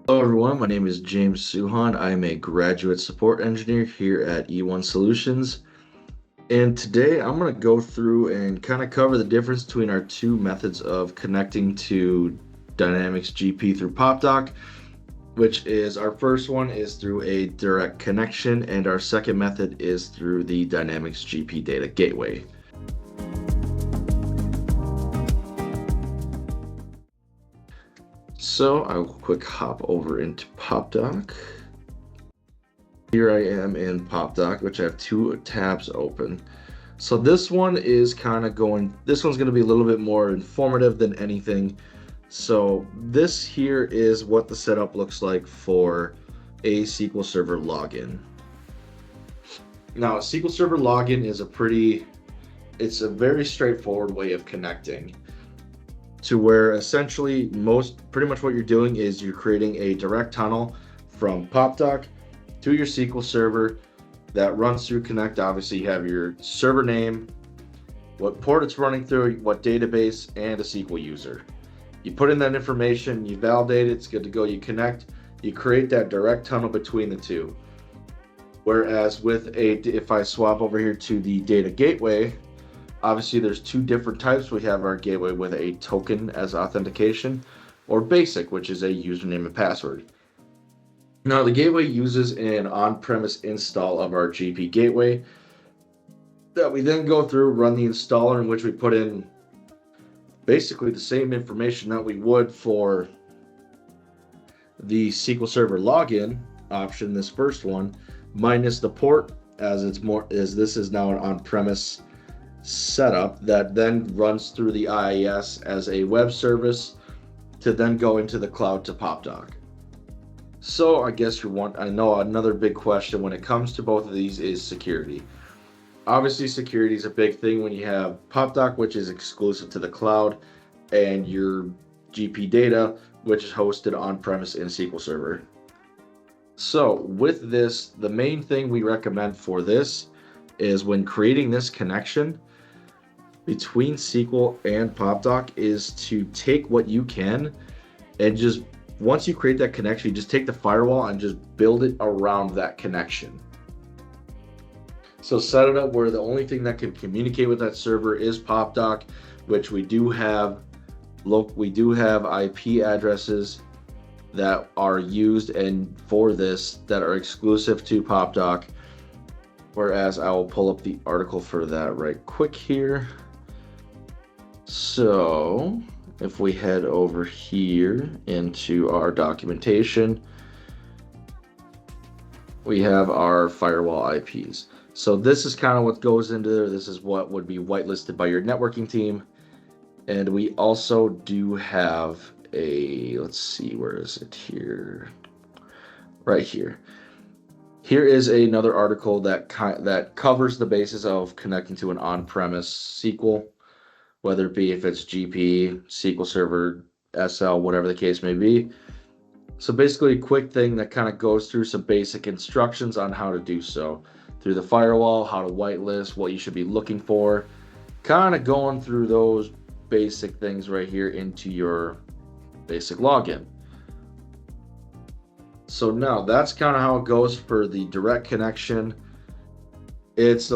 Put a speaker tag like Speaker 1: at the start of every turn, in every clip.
Speaker 1: Hello everyone, my name is James Suhan. I'm a graduate support engineer here at E1 Solutions. And today I'm going to go through and kind of cover the difference between our two methods of connecting to Dynamics GP through PopDoc, which is our first one is through a direct connection, and our second method is through the Dynamics GP Data Gateway. So I will quick hop over into PopDoc. Here I am in PopDoc, which I have two tabs open. So this one is this one's going to be a little bit more informative than anything. So this here is what the setup looks like for a SQL Server login. Now, a SQL Server login is it's a very straightforward way of connecting to where essentially pretty much what you're doing is you're creating a direct tunnel from PopDoc to your SQL Server that runs through Connect. Obviously, you have your server name, what port it's running through, what database, and a SQL user. You put in that information, you validate it, it's good to go. You connect, you create that direct tunnel between the two. Whereas if I swap over here to the data gateway, obviously there's two different types. We have our gateway with a token as authentication, or basic, which is a username and password. Now, the gateway uses an on-premise install of our GP gateway that we then go through, run the installer, in which we put in basically the same information that we would for the SQL Server login option, this first one, minus the port, as this is now an on-premise setup that then runs through the IIS as a web service to then go into the cloud to PopDoc. So I know another big question when it comes to both of these is security. Obviously, security is a big thing when you have PopDoc, which is exclusive to the cloud, and your GP data, which is hosted on-premise in SQL Server. So with this, the main thing we recommend for this is when creating this connection between SQL and PopDoc is to take what you can and just once you create that connection, you just take the firewall and just build it around that connection. So set it up where the only thing that can communicate with that server is PopDoc, which we do have IP addresses that are used and for this that are exclusive to PopDoc. Whereas I will pull up the article for that right quick here. So if we head over here into our documentation, we have our firewall IPs. So this is kind of what goes into there. This is what would be whitelisted by your networking team. And we also do have let's see, where is it here? Right here. Here is another article that covers the basis of connecting to an on-premise SQL, whether it be if it's GP, SQL Server, SL, whatever the case may be. So basically a quick thing that kind of goes through some basic instructions on how to do so. Through the firewall, how to whitelist, what you should be looking for. Kind of going through those basic things right here into your basic login. So now that's kind of how it goes for the direct connection. It's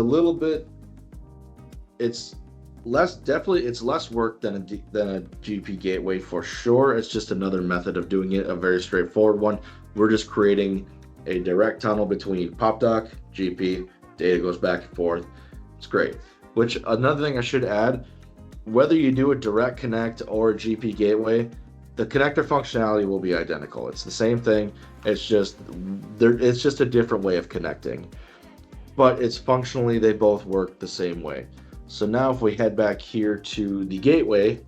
Speaker 1: less work than a GP gateway for sure. It's just another method of doing it, a very straightforward one. We're just creating a direct tunnel between PopDoc, GP, data goes back and forth. It's great. Which another thing I should add, whether you do a direct connect or a GP gateway, the connector functionality will be identical. It's the same thing. It's just a different way of connecting. But it's functionally, they both work the same way. So now if we head back here to the gateway,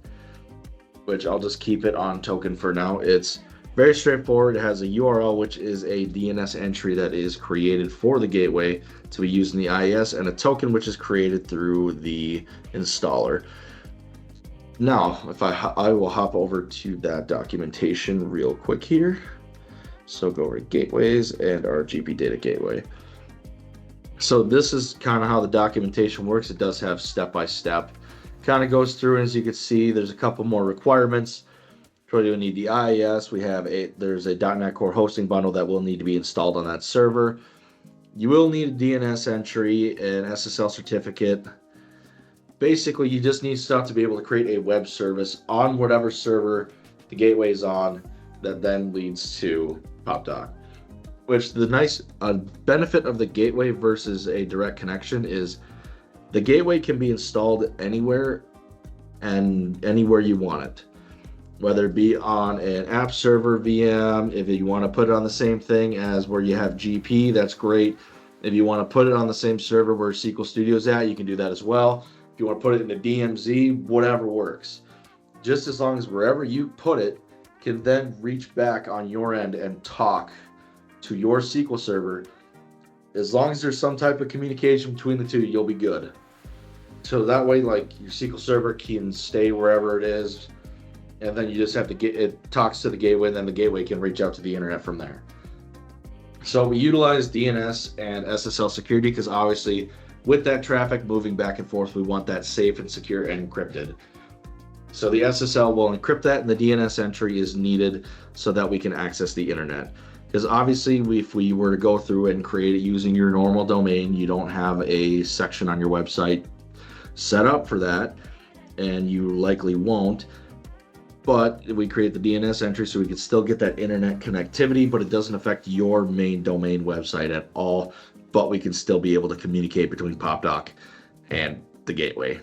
Speaker 1: which I'll just keep it on token for now, it's very straightforward. It has a URL, which is a DNS entry that is created for the gateway to be used in the IIS, and a token which is created through the installer. Now, I will hop over to that documentation real quick here. So go over to gateways and our GP data gateway. So this is kind of how the documentation works. It does have step-by-step. Kind of goes through, and as you can see, there's a couple more requirements You'll need the IIS. There's a .NET Core hosting bundle that will need to be installed on that server. You will need a DNS entry, an SSL certificate. Basically, you just need stuff to be able to create a web service on whatever server the gateway is on that then leads to PopDoc. Which the nice benefit of the gateway versus a direct connection is the gateway can be installed anywhere and anywhere you want it. Whether it be on an app server VM, if you want to put it on the same thing as where you have GP, that's great. If you want to put it on the same server where SQL Studio is at, you can do that as well. If you want to put it in a DMZ, whatever works. Just as long as wherever you put it can then reach back on your end and talk to your SQL server. As long as there's some type of communication between the two, you'll be good. So that way, like, your SQL server can stay wherever it is, and then you just have to get it talks to the gateway, and then the gateway can reach out to the internet from there. So we utilize DNS and SSL security because obviously with that traffic moving back and forth, we want that safe and secure and encrypted. So the SSL will encrypt that, and the DNS entry is needed so that we can access the internet. Because obviously, if we were to go through and create it using your normal domain, you don't have a section on your website set up for that, and you likely won't. But we create the DNS entry so we can still get that internet connectivity, but it doesn't affect your main domain website at all. But we can still be able to communicate between PopDoc and the gateway.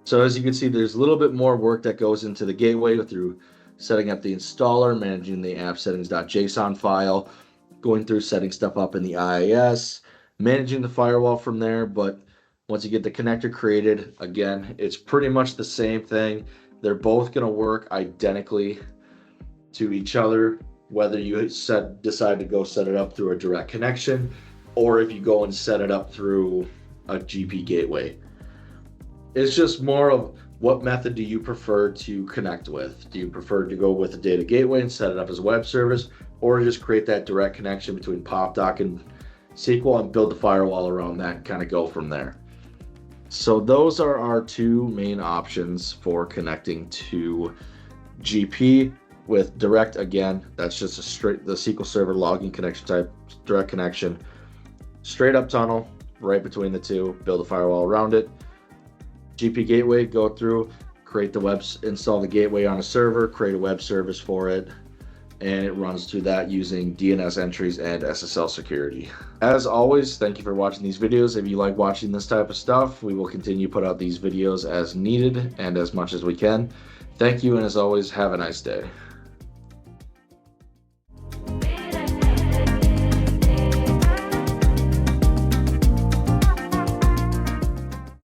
Speaker 1: So as you can see, there's a little bit more work that goes into the gateway through setting up the installer, managing the app settings.json file, going through setting stuff up in the IIS, managing the firewall from there. But once you get the connector created, again, it's pretty much the same thing. They're both going to work identically to each other, whether you decide to go set it up through a direct connection or if you go and set it up through a GP gateway. It's just more of what method do you prefer to connect with? Do you prefer to go with a data gateway and set it up as a web service, or just create that direct connection between PopDoc and SQL and build the firewall around that and kind of go from there? So those are our two main options for connecting to GP. With direct, again, that's just the SQL Server login connection type, direct connection, straight up tunnel right between the two, build a firewall around it. GP gateway, go through, create install the gateway on a server, create a web service for it, and it runs through that using DNS entries and SSL security. As always, thank you for watching these videos. If you like watching this type of stuff, we will continue to put out these videos as needed and as much as we can. Thank you, and as always, have a nice day.